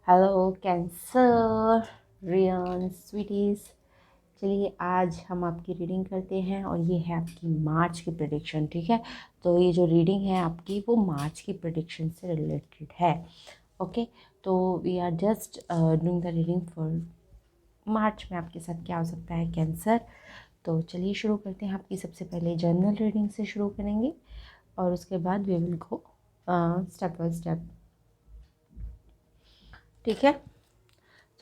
Hello cancer, rayon स्वीटीज। चलिए आज हम आपकी रीडिंग करते हैं और ये है आपकी मार्च की प्रेडिक्शन। ठीक है, तो ये जो रीडिंग है आपकी वो मार्च की प्रेडिक्शन से रिलेटेड है। ओके, तो we are just doing the reading for March में आपके साथ क्या हो सकता है कैंसर। तो चलिए शुरू करते हैं। आपकी सबसे पहले जनरल रीडिंग से शुरू करेंगे और उसके बाद we will go step by step. ठीक है,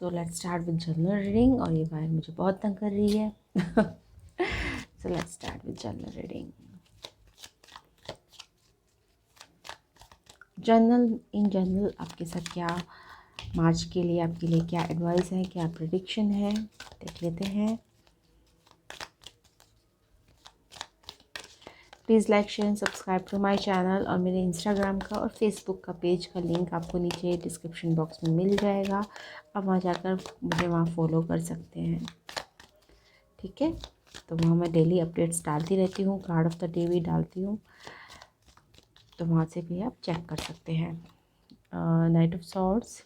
so let's start with general reading. और ये वायर मुझे बहुत तंग कर रही है। So let's start with general reading. In general आपके साथ क्या मार्च के लिए आपके लिए क्या एडवाइस है, क्या प्रेडिक्शन है, देख लेते हैं। Please like share subscribe to my channel. और मेरे इंस्टाग्राम का और फेसबुक का पेज का लिंक आपको नीचे डिस्क्रिप्शन बॉक्स में मिल जाएगा। आप वहाँ जाकर मुझे वहाँ फॉलो कर सकते हैं। ठीक है, तो वहाँ मैं डेली अपडेट्स डालती रहती हूँ, कार्ड ऑफ द डे भी डालती हूँ, तो वहाँ से भी आप चेक कर सकते हैं। Night of swords,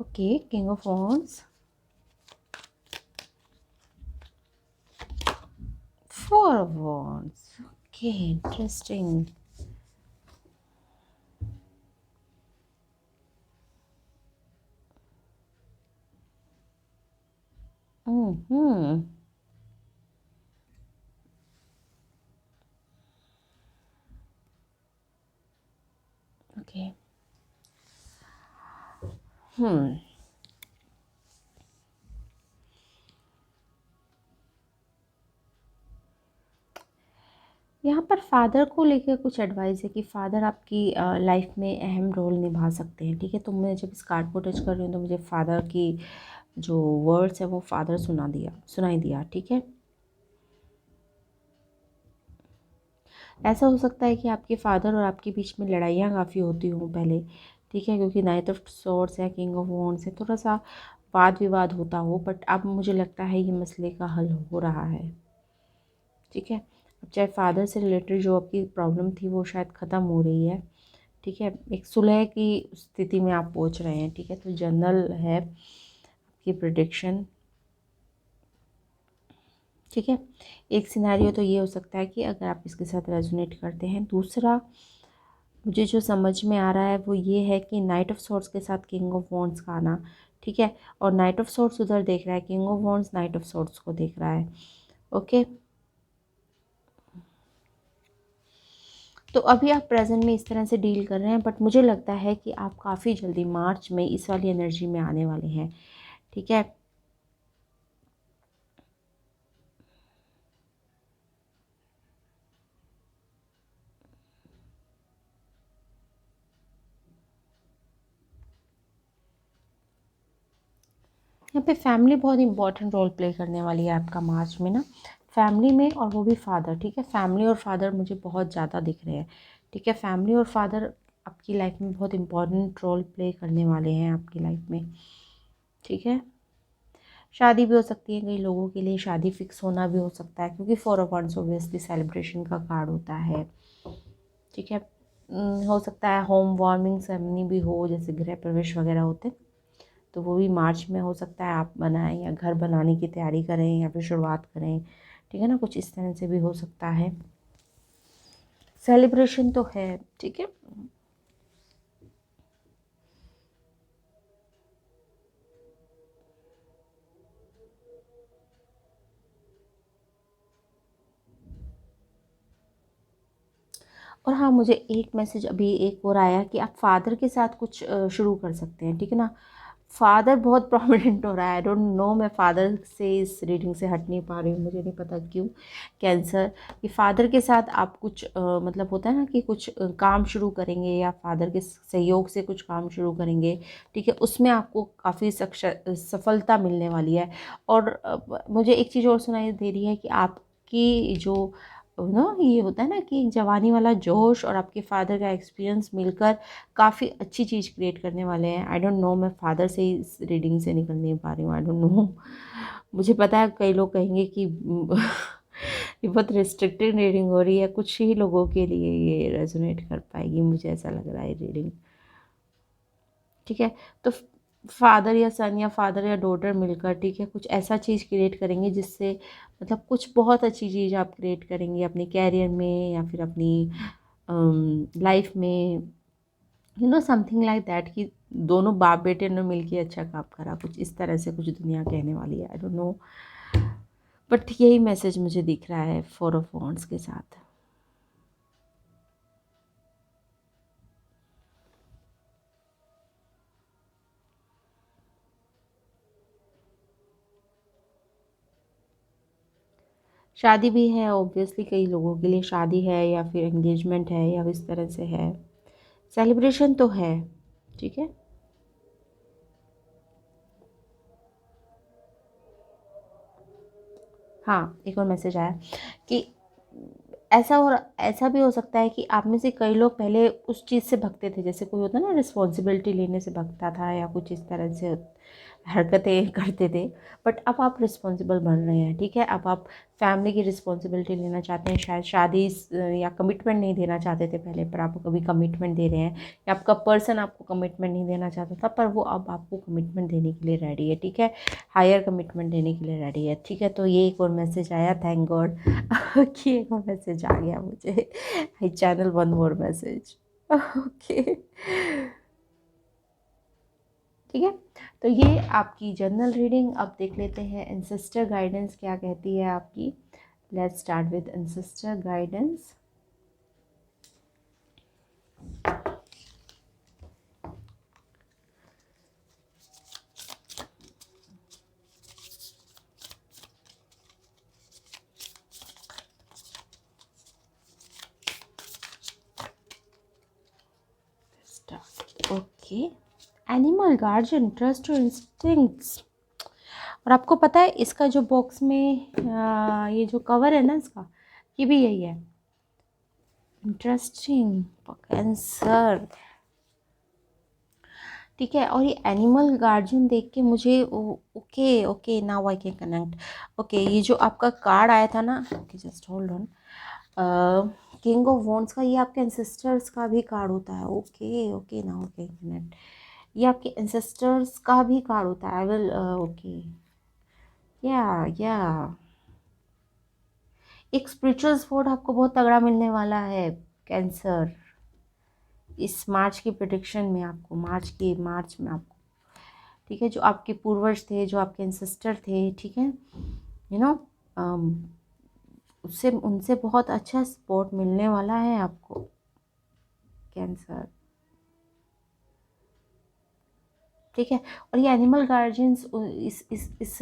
okay, king of wands, 4 of wands, okay, interesting. Hmm, okay, यहाँ पर फादर को लेकर कुछ एडवाइस है कि फादर आपकी लाइफ में अहम रोल निभा सकते हैं। ठीक है, तो मैं जब इस कार्ड को टच कर रही हूँ तो मुझे फादर की जो वर्ड्स है वो फादर सुनाई दिया। ठीक है, ऐसा हो सकता है कि आपके फादर और आपके बीच में लड़ाइयाँ काफ़ी होती हों पहले। ठीक है, क्योंकि नाइट ऑफ सॉर्ड्स है, किंग ऑफ वॉन्ड्स है, थोड़ा सा वाद विवाद होता हो, बट अब मुझे लगता है ये मसले का हल हो रहा है। ठीक है, अब चाहे फादर से रिलेटेड जो आपकी प्रॉब्लम थी वो शायद ख़त्म हो रही है। ठीक है, एक सुलह की स्थिति में आप पहुंच रहे हैं। ठीक है, तो जनरल है आपकी प्रेडिक्शन। ठीक है, एक सिनेरियो तो ये हो सकता है कि अगर आप इसके साथ रेजोनेट करते हैं। दूसरा मुझे जो समझ में आ रहा है वो ये है कि नाइट ऑफ सॉर्ड्स के साथ किंग ऑफ वॉन्ड्स का आना। ठीक है, और नाइट ऑफ सॉर्ड्स उधर देख रहा है, king of wands night of swords को देख रहा है। ओके, तो अभी आप प्रेजेंट में इस तरह से डील कर रहे हैं, बट मुझे लगता है कि आप काफ़ी जल्दी मार्च में इस वाली एनर्जी में आने वाले हैं। ठीक है, यहाँ पे फैमिली बहुत इंपॉर्टेंट रोल प्ले करने वाली है आपका मार्च में ना, फैमिली में, और वो भी फादर। ठीक है, फैमिली और फादर मुझे बहुत ज़्यादा दिख रहे हैं। ठीक है, फैमिली और फादर आपकी लाइफ में बहुत इंपॉर्टेंट रोल प्ले करने वाले हैं आपकी लाइफ में। ठीक है, शादी भी हो सकती है, कई लोगों के लिए शादी फिक्स होना भी हो सकता है, क्योंकि 4 ऑफ वांड्स ऑब्वियसली सेलिब्रेशन का कार्ड होता है। ठीक है, हो सकता है होम वार्मिंग सेरेमनी भी हो, जैसे गृह प्रवेश वगैरह होते, तो वो भी मार्च में हो सकता है आप बनाएं, या घर बनाने की तैयारी करें, या फिर शुरुआत करें। ठीक है ना, कुछ इस तरह से भी हो सकता है। सेलिब्रेशन तो है। ठीक है, और हाँ, मुझे एक मैसेज अभी एक और आया कि आप फादर के साथ कुछ शुरू कर सकते हैं। ठीक है ना, फादर बहुत प्रोमिनेंट हो रहा है। आई डोंट नो, मैं फादर से इस रीडिंग से हट नहीं पा रही हूँ, मुझे नहीं पता क्यों। कैंसर, कि फादर के साथ आप कुछ मतलब होता है ना कि कुछ काम शुरू करेंगे, या फादर के सहयोग से कुछ काम शुरू करेंगे। ठीक है, उसमें आपको काफ़ी सफलता मिलने वाली है। और मुझे एक चीज़ और सुनाई दे रही है कि आपकी जो ना, ये होता है ना कि एक जवानी वाला जोश और आपके फादर का एक्सपीरियंस मिलकर काफ़ी अच्छी चीज़ क्रिएट करने वाले हैं। आई डोंट नो, मैं फादर से ही इस रीडिंग से निकल नहीं पा रही हूँ। आई डोंट नो, मुझे पता है कई लोग कहेंगे कि ये बहुत रिस्ट्रिक्टेड रीडिंग हो रही है, कुछ ही लोगों के लिए ये रेजोनेट कर पाएगी, मुझे ऐसा लग रहा है रीडिंग। ठीक है, तो फादर या सन या फादर या डॉटर मिलकर, ठीक है, कुछ ऐसा चीज़ क्रिएट करेंगे जिससे मतलब कुछ बहुत अच्छी चीज़ आप क्रिएट करेंगे अपने कैरियर में या फिर अपनी लाइफ में, you know something like that, कि दोनों बाप बेटे ने मिलके अच्छा काम करा, कुछ इस तरह से कुछ दुनिया कहने वाली है, आई डोंट नो, बट यही मैसेज मुझे दिख रहा है 4 ऑफ वॉन्ड्स के साथ। शादी भी है ऑब्वियसली, कई लोगों के लिए शादी है या फिर एंगेजमेंट है या इस तरह से है, सेलिब्रेशन तो है। ठीक है, हाँ एक और मैसेज आया कि ऐसा भी हो सकता है कि आप में से कई लोग पहले उस चीज़ से भगते थे, जैसे कोई होता है ना रिस्पॉन्सिबिलिटी लेने से भगता था या कुछ इस तरह से हरकतें करते थे, बट अब आप रिस्पॉन्सिबल बन रहे हैं। ठीक है, अब आप फैमिली की रिस्पॉन्सिबिलिटी लेना चाहते हैं, शायद शादी या कमिटमेंट नहीं देना चाहते थे पहले, पर आप कभी कमिटमेंट दे रहे हैं, या आपका पर्सन आपको कमिटमेंट नहीं देना चाहता था पर वो अब आपको कमिटमेंट देने के लिए रेडी है। ठीक है, हायर कमिटमेंट देने के लिए रेडी है। ठीक है, तो ये एक और मैसेज आया, थैंक गॉड कि एक और मैसेज आ गया मुझे, I channel one more message. Okay, ठीक है, तो ये आपकी जनरल रीडिंग। अब देख लेते हैं एंसेस्टर गाइडेंस क्या कहती है आपकी। Let's start with ancestor guidance. Okay, animal guardian, trust your instincts. और आपको पता है इसका जो बॉक्स में ये जो कवर है ना इसका, ये भी यही है। Interesting answer. ठीक है, और ये एनिमल गार्जियन देख के मुझे okay okay now I can connect. Okay, ये जो आपका कार्ड आया था ना, okay just hold on, king of wands का, ये आपके एंसेस्टर्स का भी कार्ड होता है। Okay okay now I can connect, ये आपके एंसेस्टर्स का भी कार्ड होता है। आई विल ओके, या एक स्पिरिचुअल सपोर्ट आपको बहुत तगड़ा मिलने वाला है कैंसर, इस मार्च की प्रिडिक्शन में आपको, मार्च में आपको। ठीक है, जो आपके पूर्वज थे, जो आपके एंसेस्टर थे, ठीक है, यू नो उससे उनसे बहुत अच्छा सपोर्ट मिलने वाला है आपको कैंसर। ठीक है, और ये एनिमल गार्जियंस इस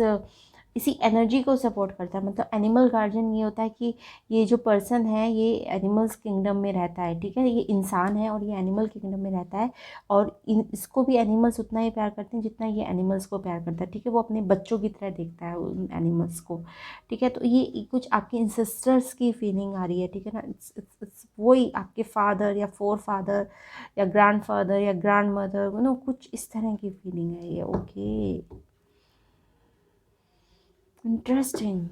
इसी एनर्जी को सपोर्ट करता है। मतलब एनिमल गार्जियन ये होता है कि ये जो पर्सन है ये एनिमल्स किंगडम में रहता है। ठीक है, ये इंसान है और ये एनिमल किंगडम में रहता है, और इसको भी एनिमल्स उतना ही प्यार करते हैं जितना ये एनिमल्स को प्यार करता है। ठीक है, वो अपने बच्चों की तरह देखता है उन एनिमल्स को। ठीक है, तो ये कुछ आपके इंसेस्टर्स की फीलिंग आ रही है। ठीक है ना, it's वही आपके फादर या फोर फादर या ग्रैंडफादर या ग्रैंड मदर, नो कुछ इस तरह की फीलिंग है ये। Okay, interesting.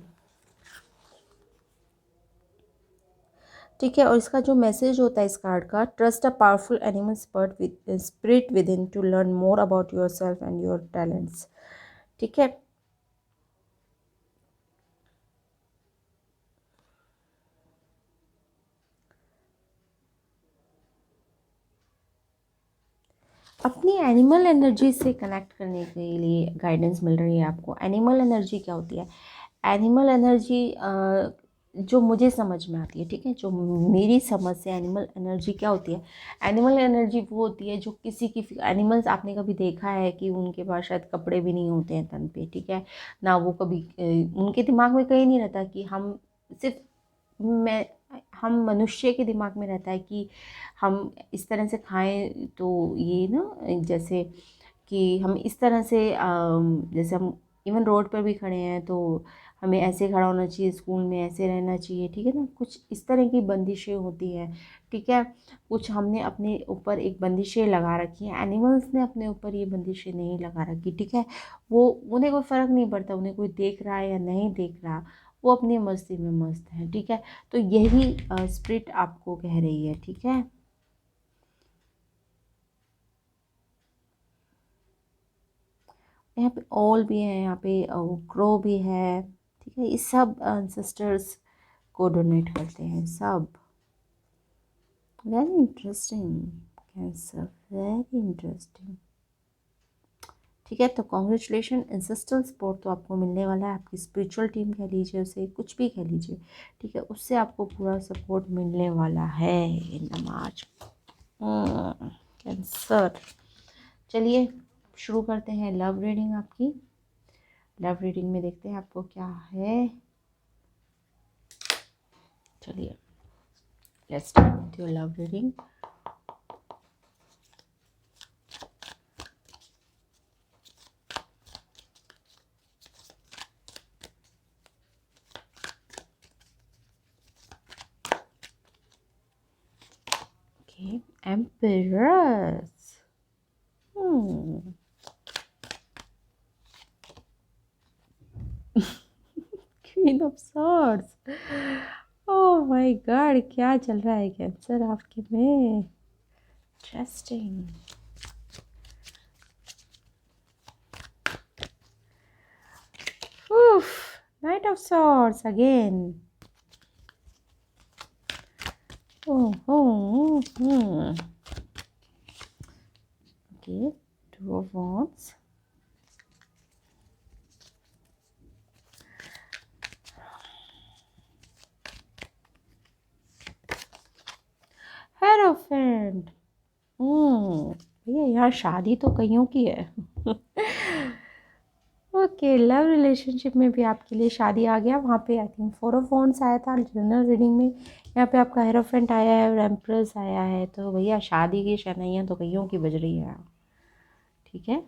ठीक है, और इसका जो मैसेज होता है इस कार्ड का, trust a powerful animal spirit within to learn more about yourself and your talents. ठीक है, अपनी एनिमल एनर्जी से कनेक्ट करने के लिए गाइडेंस मिल रही है आपको। एनिमल एनर्जी क्या होती है? एनिमल एनर्जी जो मुझे समझ में आती है, ठीक है, जो मेरी समझ से एनिमल एनर्जी क्या होती है, एनिमल एनर्जी वो होती है जो किसी की, एनिमल्स आपने कभी देखा है कि उनके पास शायद कपड़े भी नहीं होते हैं तन पे, ठीक है ना, वो कभी उनके दिमाग में कहीं नहीं रहता कि हम सिर्फ, मैं हम मनुष्य के दिमाग में रहता है कि हम इस तरह से खाएं तो ये ना, जैसे कि हम इस तरह से जैसे हम इवन रोड पर भी खड़े हैं तो हमें ऐसे खड़ा होना चाहिए, स्कूल में ऐसे रहना चाहिए। ठीक है ना, कुछ इस तरह की बंदिशें होती हैं। ठीक है, कुछ हमने अपने ऊपर एक बंदिशें लगा रखी हैं, एनिमल्स ने अपने ऊपर ये बंदिशें नहीं लगा रखी। ठीक है, वो उन्हें कोई फ़र्क नहीं पड़ता, उन्हें कोई देख रहा है या नहीं देख रहा, वो अपनी मस्ती में मस्त हैं, ठीक है। तो यही स्पिरिट आपको कह रही है, ठीक है। यहाँ पे ऑल भी है, यहाँ पे क्रो भी है, ठीक है। ये सब सिस्टर्स को डोनेट करते हैं सब। Very interesting cancer, very interesting, ठीक है। तो कॉन्ग्रेचुलेशन, इंसिस्टेंट सपोर्ट तो आपको मिलने वाला है, आपकी स्पिरिचुअल टीम कह लीजिए उसे, कुछ भी कह लीजिए, ठीक है, उससे आपको पूरा सपोर्ट मिलने वाला है इन द मार्च। कैंसर, चलिए शुरू करते हैं लव रीडिंग आपकी। लव रीडिंग में देखते हैं आपको क्या है। चलिए let's start with your love reading. Okay, Empress. Queen of Swords. Oh my God, क्या चल रहा है कैंसर आपके में? Interesting. Oof, Knight of Swords again. Okay, Two of Wands. Hierophant. भैया यार शादी तो कईयों की है। ओके, लव रिलेशनशिप में भी आपके लिए शादी आ गया। वहाँ पे आई थिंक 4 ऑफ वांड्स आया था जनरल रीडिंग में, यहाँ पे आपका हेरोफेंट आया है और एम्प्रेस आया है। तो भैया शादी की शहनाइयाँ तो कईयों की बज रही है, ठीक है।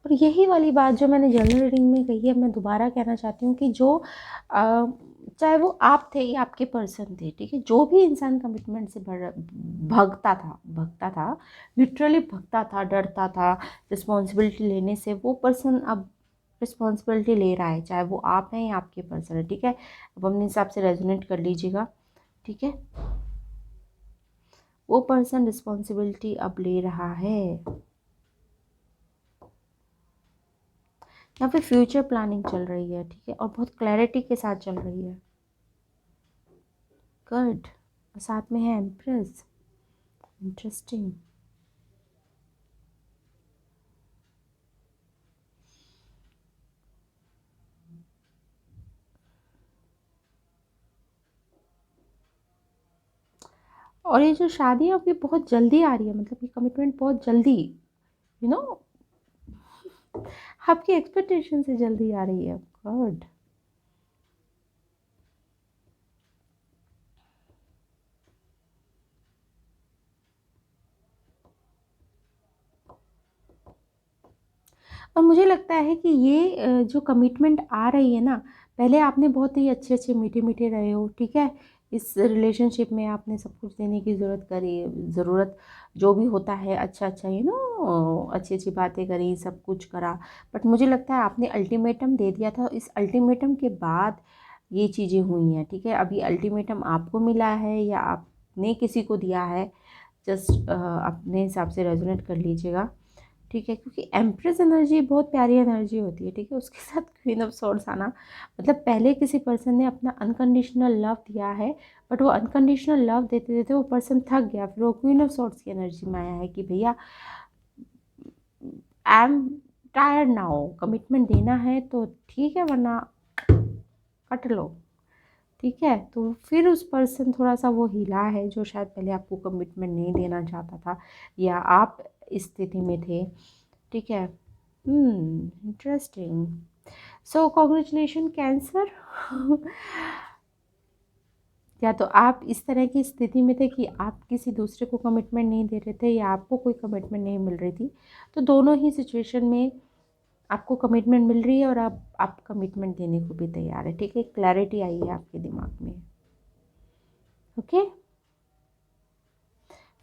और यही वाली बात जो मैंने जनरल रीडिंग में कही है, मैं दोबारा कहना चाहती हूँ कि जो चाहे वो आप थे या आपके पर्सन थे, ठीक है, जो भी इंसान कमिटमेंट से भगता था, लिटरली भगता था, डरता था रिस्पॉन्सिबिलिटी लेने से, वो पर्सन अब रिस्पॉन्सिबिलिटी ले रहा है, चाहे वो आप हैं या आपके पर्सन है, ठीक है। अब अपने हिसाब से रेजोनेट कर लीजिएगा, ठीक है। वो पर्सन रिस्पॉन्सिबिलिटी अब ले रहा है। यहाँ पे फ्यूचर प्लानिंग चल रही है, ठीक है, और बहुत क्लैरिटी के साथ चल रही है। गुड, साथ में है एम्प्रेस। इंटरेस्टिंग। और ये जो शादी है अभी बहुत जल्दी आ रही है, मतलब ये कमिटमेंट बहुत जल्दी, यू नो आपकी एक्सपेक्टेशन से जल्दी आ रही है। गुड। और मुझे लगता है कि ये जो कमिटमेंट आ रही है ना, पहले आपने बहुत ही अच्छे अच्छे मीठे मीठे रहे हो, ठीक है, इस रिलेशनशिप में आपने सब कुछ देने की ज़रूरत जो भी होता है, अच्छा अच्छा अच्छी अच्छी बातें करी, सब कुछ करा। बट मुझे लगता है आपने अल्टीमेटम दे दिया था, इस अल्टीमेटम के बाद ये चीज़ें हुई हैं, ठीक है। अभी अल्टीमेटम आपको मिला है या आपने किसी को दिया है, जस्ट अपने हिसाब से रेजोनेट कर लीजिएगा, ठीक है। क्योंकि एम्प्रेस एनर्जी बहुत प्यारी एनर्जी होती है, ठीक है, उसके साथ क्वीन ऑफ सॉर्ड्स आना, मतलब पहले किसी पर्सन ने अपना अनकंडीशनल लव दिया है, बट वो अनकंडीशनल लव देते देते वो पर्सन थक गया, फिर वो क्वीन ऑफ सॉर्ड्स की एनर्जी में आया है कि भैया I am tired now, commitment देना है तो ठीक है, वरना कट लो, ठीक है। तो फिर उस पर्सन थोड़ा सा वो हिला है, जो शायद पहले आपको कमिटमेंट नहीं देना चाहता था या आप इस स्थिति में थे, ठीक है। इंटरेस्टिंग। So congratulation cancer. या तो आप इस तरह की स्थिति में थे कि आप किसी दूसरे को कमिटमेंट नहीं दे रहे थे या आपको कोई कमिटमेंट नहीं मिल रही थी, तो दोनों ही सिचुएशन में आपको कमिटमेंट मिल रही है और आप कमिटमेंट देने को भी तैयार है, ठीक है। क्लैरिटी आई है आपके दिमाग में। ओके।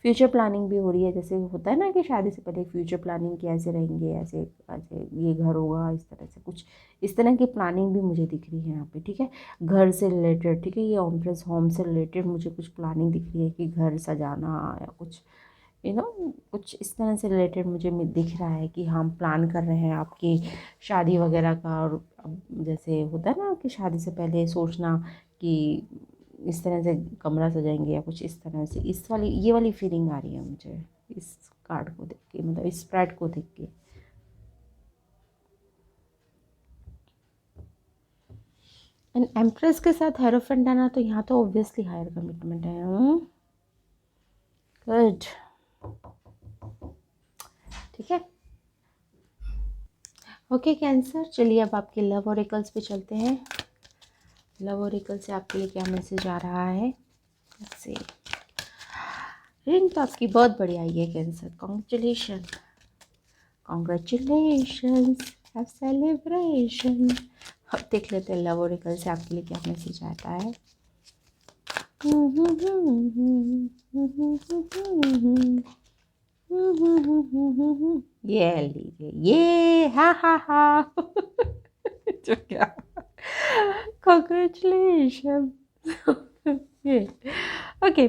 फ्यूचर प्लानिंग भी हो रही है, जैसे होता है ना कि शादी से पहले फ्यूचर प्लानिंग कि ऐसे रहेंगे, ऐसे ऐसे ये घर होगा, इस तरह से कुछ इस तरह की प्लानिंग भी मुझे दिख रही है यहाँ पे, ठीक है। घर से रिलेटेड, ठीक है, ये ओमप्रेस होम से रिलेटेड मुझे कुछ प्लानिंग दिख रही है कि घर सजाना या कुछ कुछ इस तरह से रिलेटेड मुझे दिख रहा है कि हम प्लान कर रहे हैं आपकी शादी वगैरह का। और अब जैसे होता है ना कि शादी से पहले सोचना कि इस तरह से कमरा सजाएंगे या कुछ इस तरह से, इस वाली ये वाली फीलिंग आ रही है मुझे इस कार्ड को देख के, मतलब इस स्प्रेड को देख के। एंड एम्प्रेस के साथ हेरोफेंट आना, तो यहाँ तो ऑब्वियसली हायर कमिटमेंट है। गुड, ठीक है। ओके कैंसर, चलिए अब आपके लव ओरेकल्स पे चलते हैं। लव ओरेकल से आपके लिए क्या मैसेज आ रहा है, से रीडिंग तो आपकी बहुत बढ़िया आई है कैंसर, कॉन्ग्रेचुलेशन, कॉन्ग्रेचुलेशन, सेलिब्रेशन। अब देख लेते हैं लव ओरेकल से आपके लिए क्या मैसेज आता है। ये लीजिए, ये हा जो क्या, congratulations. Yeah. Okay,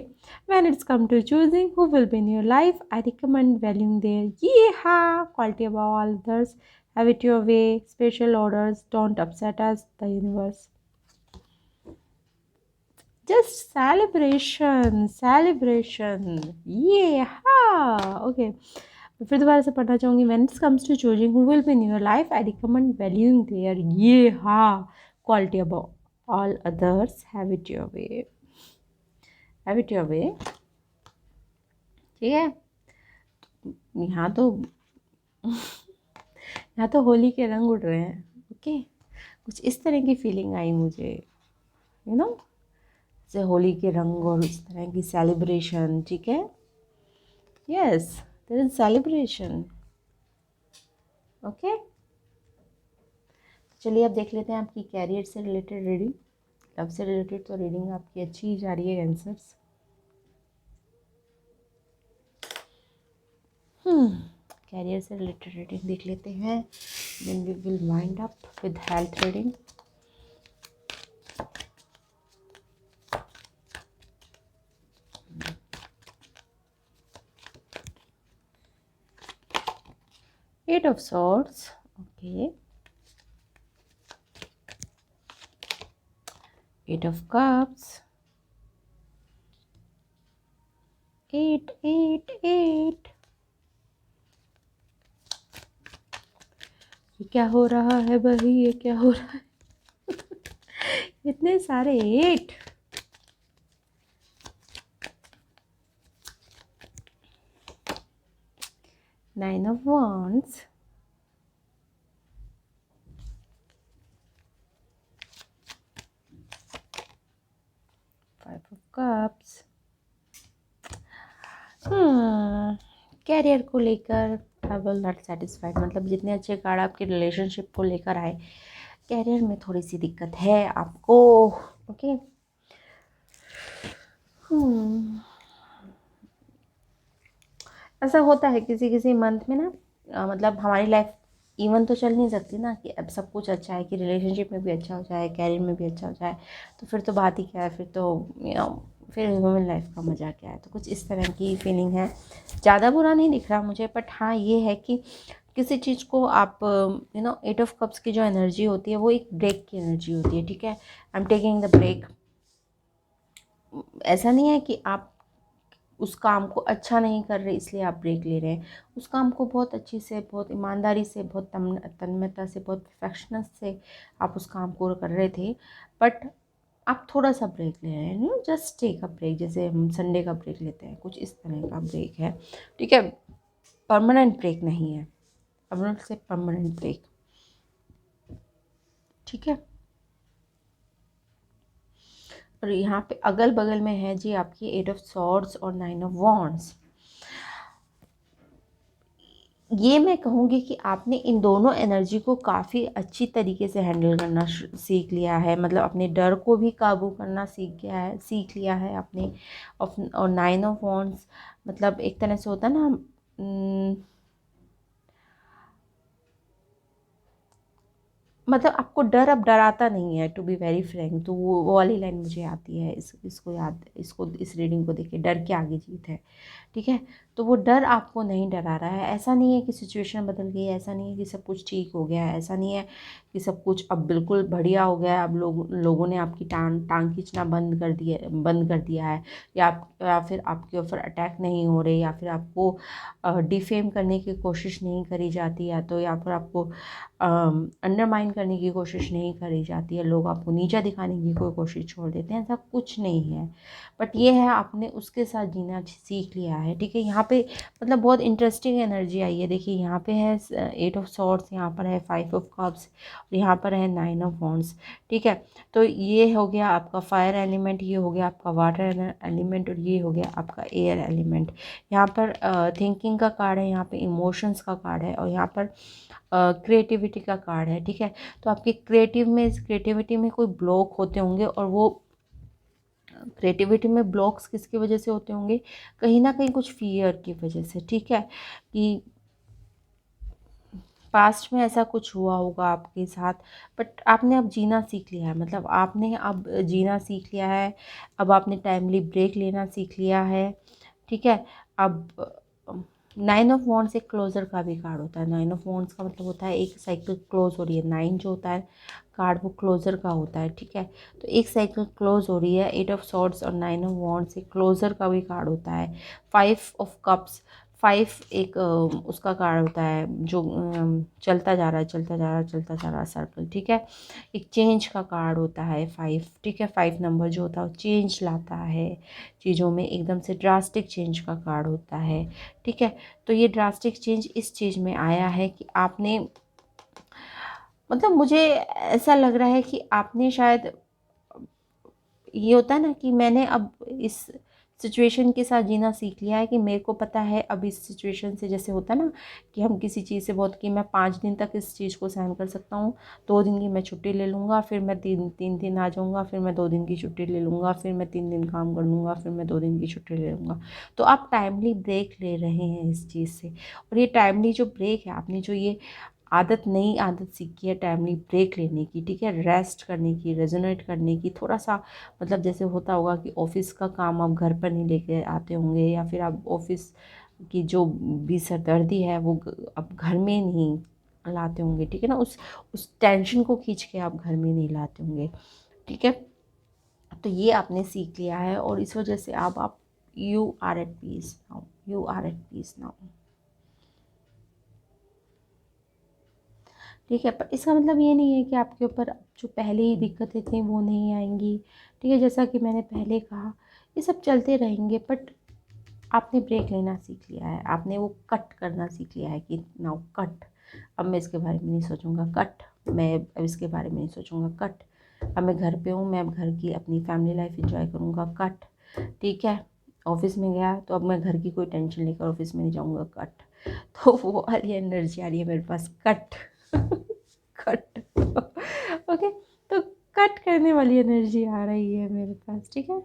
when it's come to choosing who will be in your life, I recommend valuing their yeehaw quality above all others. Have it your way, special orders don't upset us, the universe. Just celebration, celebration. Yeah. Okay. फिर दोबारा से पढ़ना चाहूँगी। When it comes to choosing who will be in your life, I recommend valuing their yeah quality above all others. Have it your way. Have it your way. ठीक है। यहाँ तो यहाँ तो होली के रंग उड़ रहे हैं। ओके, कुछ इस तरह की फीलिंग आई मुझे, यू नो, जैसे होली के रंग और इस तरह की सेलिब्रेशन, ठीक है। Yes, there is celebration. Okay, चलिए अब देख लेते हैं आपकी कैरियर से रिलेटेड रीडिंग। लव से रिलेटेड तो रीडिंग आपकी अच्छी ही जा रही है आंसर्स। कैरियर से रिलेटेड रीडिंग देख लेते हैं, then we will wind up with health reading. Eight of Swords, okay. Eight of Cups, eight, eight, eight. ये क्या हो रहा है भाई, ये क्या हो रहा है? इतने सारे eight. Nine of Wands, Five of Cups. Career को लेकर आई विल नॉट सेटिस्फाइड, मतलब जितने अच्छे कार्ड आपके रिलेशनशिप को लेकर आए, कैरियर में थोड़ी सी दिक्कत है आपको। ओके, ऐसा होता है किसी किसी मंथ में ना, मतलब हमारी लाइफ इवन तो चल नहीं सकती ना कि अब सब कुछ अच्छा है कि रिलेशनशिप में भी अच्छा हो जाए, कैरियर में भी अच्छा हो जाए, तो फिर तो बात ही क्या है, फिर तो फिर ह्यूमन लाइफ का मज़ा क्या है। तो कुछ इस तरह की फीलिंग है, ज़्यादा बुरा नहीं दिख रहा मुझे, बट हाँ ये है कि किसी चीज़ को आप एट ऑफ कप्स की जो एनर्जी होती है वो एक ब्रेक की एनर्जी होती है, ठीक है। I am taking the break. ऐसा नहीं है कि आप उस काम को अच्छा नहीं कर रहे इसलिए आप ब्रेक ले रहे हैं, उस काम को बहुत अच्छी से, बहुत ईमानदारी से, बहुत तन्मयता से, बहुत परफेक्शनेस से आप उस काम को कर रहे थे, बट आप थोड़ा सा ब्रेक ले रहे हैं, जस्ट टेक अ ब्रेक, जैसे हम संडे का ब्रेक लेते हैं, कुछ इस तरह का ब्रेक है, ठीक है। परमानेंट ब्रेक नहीं है, परमानेंट से परमानेंट ब्रेक, ठीक है। और यहाँ पे अगल बगल में है जी आपकी एट ऑफ सॉर्ड्स और नाइन ऑफ वॉन्ड्स। ये मैं कहूँगी कि आपने इन दोनों एनर्जी को काफ़ी अच्छी तरीके से हैंडल करना सीख लिया है, मतलब अपने डर को भी काबू करना सीख लिया है आपने। और 9 ऑफ वांड्स मतलब एक तरह से होता है ना, मतलब आपको डर अब डराता नहीं है, टू बी वेरी फ्रैंक। तो वो वाली लाइन मुझे आती है, इसको इस रीडिंग को देख के, डर के आगे जीत है। ठीक है, तो वो डर आपको नहीं डरा रहा है। ऐसा नहीं है कि सिचुएशन बदल गई है, ऐसा नहीं है कि सब कुछ ठीक हो गया है, ऐसा नहीं है कि सब कुछ अब बिल्कुल बढ़िया हो गया है, अब लोगों ने आपकी टांग टांग खींचना बंद कर दिया है, या फिर आपके ऊपर अटैक नहीं हो रहे, या फिर आपको डिफेम करने की कोशिश नहीं करी जाती, या फिर आपको अंडरमाइन करने की कोशिश नहीं करी जाती है, लोग आपको नीचा दिखाने की कोई कोशिश छोड़ देते हैं, ऐसा कुछ नहीं है। बट ये है, आपने उसके साथ जीना सीख लिया है। ठीक है, यहाँ पे मतलब बहुत इंटरेस्टिंग एनर्जी आई है। देखिए यहाँ पे है 8 ऑफ सॉर्ड्स, यहाँ पर है 5 ऑफ कप्स, यहाँ पर है 9 ऑफ वांड्स। ठीक है, तो ये हो गया आपका फायर एलिमेंट, ये हो गया आपका वाटर एलिमेंट, और ये हो गया आपका एयर एलिमेंट। यहाँ पर थिंकिंग का कार्ड है, यहाँ पे इमोशंस का कार्ड है, और यहाँ पर क्रिएटिविटी का कार्ड है। ठीक है, तो आपकी क्रिएटिविटी में कोई ब्लॉक होते होंगे, और वो क्रिएटिविटी में ब्लॉक्स किसकी वजह से होते होंगे, कहीं ना कहीं कुछ फियर की वजह से। ठीक है, कि पास्ट में ऐसा कुछ हुआ होगा आपके साथ, बट आपने अब जीना सीख लिया है, मतलब आपने अब जीना सीख लिया है। अब आपने टाइमली ब्रेक लेना सीख लिया है। ठीक है, अब 9 ऑफ वॉन्ड्स एक क्लोजर का भी कार्ड होता है। 9 ऑफ वॉन्ड्स का मतलब होता है एक साइकिल क्लोज हो रही है। 9 जो होता है कार्ड, वो क्लोजर का होता है। ठीक है, तो एक साइकिल क्लोज हो रही है। 8 ऑफ सॉर्ड्स और 9 ऑफ वॉन्ड्स एक क्लोजर का भी कार्ड होता है। 5 ऑफ कप्स, 5 एक उसका कार्ड होता है जो चलता जा रहा है, चलता जा रहा है, चलता जा रहा है सर्कल। ठीक है, एक चेंज का कार्ड होता है 5। ठीक है, 5 नंबर जो होता है वो चेंज लाता है चीज़ों में, एकदम से ड्रास्टिक चेंज का कार्ड होता है। ठीक है, तो ये ड्रास्टिक चेंज इस चीज़ में आया है कि आपने, मतलब मुझे ऐसा लग रहा है कि आपने शायद, ये होता है ना कि मैंने अब इस सिचुएशन के साथ जीना सीख लिया है, कि मेरे को पता है अब इस सिचुएशन से, जैसे होता है ना कि हम किसी चीज़ से बहुत, कि मैं 5 दिन तक इस चीज़ को सहन कर सकता हूँ, 2 दिन की मैं छुट्टी ले लूँगा, फिर मैं तीन दिन आ जाऊँगा, फिर मैं 2 दिन की छुट्टी ले लूँगा, फिर मैं 3 दिन काम कर लूँगा, फिर मैं 2 दिन की छुट्टी ले लूँगा। तो आप टाइमली ब्रेक ले रहे हैं इस चीज़ से, और ये टाइमली जो ब्रेक है, आपने जो ये नई आदत सीखी है टाइमली ब्रेक लेने की। ठीक है, रेस्ट करने की, रेजोनेट करने की, थोड़ा सा, मतलब जैसे होता होगा कि ऑफिस का काम आप घर पर नहीं लेके आते होंगे, या फिर आप ऑफिस की जो भी सरदर्दी है वो आप घर में नहीं लाते होंगे। ठीक है ना, उस टेंशन को खींच के आप घर में नहीं लाते होंगे। ठीक है, तो ये आपने सीख लिया है, और इस वजह से अब आप you are at peace now, you are at peace now. ठीक है, पर इसका मतलब ये नहीं है कि आपके ऊपर जो पहले ही दिक्कतें थी वो नहीं आएंगी। ठीक है, जैसा कि मैंने पहले कहा, ये सब चलते रहेंगे, बट आपने ब्रेक लेना सीख लिया है, आपने वो कट करना सीख लिया है कि नाउ कट, अब मैं इसके बारे में नहीं सोचूंगा, कट, मैं अब इसके बारे में नहीं सोचूंगा, कट, अब मैं घर पे हूँ, मैं अब घर की अपनी फैमिली लाइफ एंजॉय करूँगा, कट। ठीक है, ऑफिस में गया तो अब मैं घर की कोई टेंशन लेकर ऑफिस में नहीं जाऊँगा, कट। तो वो वाली एनर्जी आ रही है मेरे पास, कट। कट। ओके, तो कट करने वाली एनर्जी आ रही है मेरे पास। ठीक है,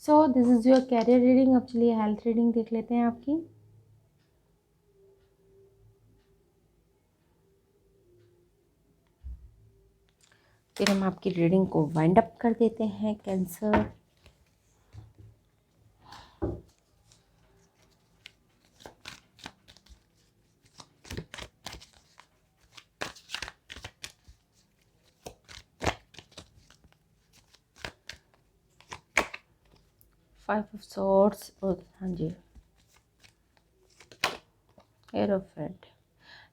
so this is your career reading. अब चलिए हेल्थ रीडिंग देख लेते हैं आपकी। फिर हम आपकी रीडिंग को वाइंड अप कर देते हैं। कैंसर, 5 ऑफ सॉर्ड्स, और हाँ जी, एरोफेंट,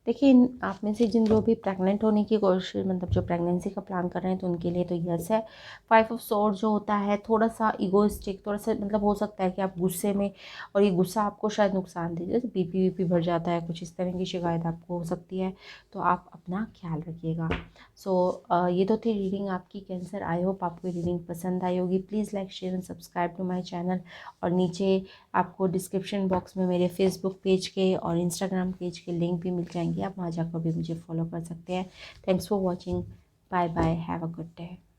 देखिए आप में से जो भी प्रेग्नेंट होने की कोशिश, मतलब जो प्रेगनेंसी का प्लान कर रहे हैं, तो उनके लिए तो यस है। 5 ऑफ सॉर्ड जो होता है थोड़ा सा इगोइस्टिक, थोड़ा सा मतलब हो सकता है कि आप गुस्से में, और ये गुस्सा आपको शायद नुकसान दे, जैसे बीपी वीपी बढ़ जाता है, कुछ इस तरह की शिकायत आपको हो सकती है, तो आप अपना ख्याल रखिएगा। सो ये तो थी रीडिंग आपकी कैंसर। आई होप आपको रीडिंग पसंद आई होगी। Please like share and subscribe to my channel. और नीचे आपको डिस्क्रिप्शन बॉक्स में मेरे फेसबुक पेज के और इंस्टाग्राम पेज के लिंक भी मिल जाएंगे, आप वहाँ जाकर भी मुझे फॉलो कर सकते हैं। Thanks for watching. Bye bye, have a good day.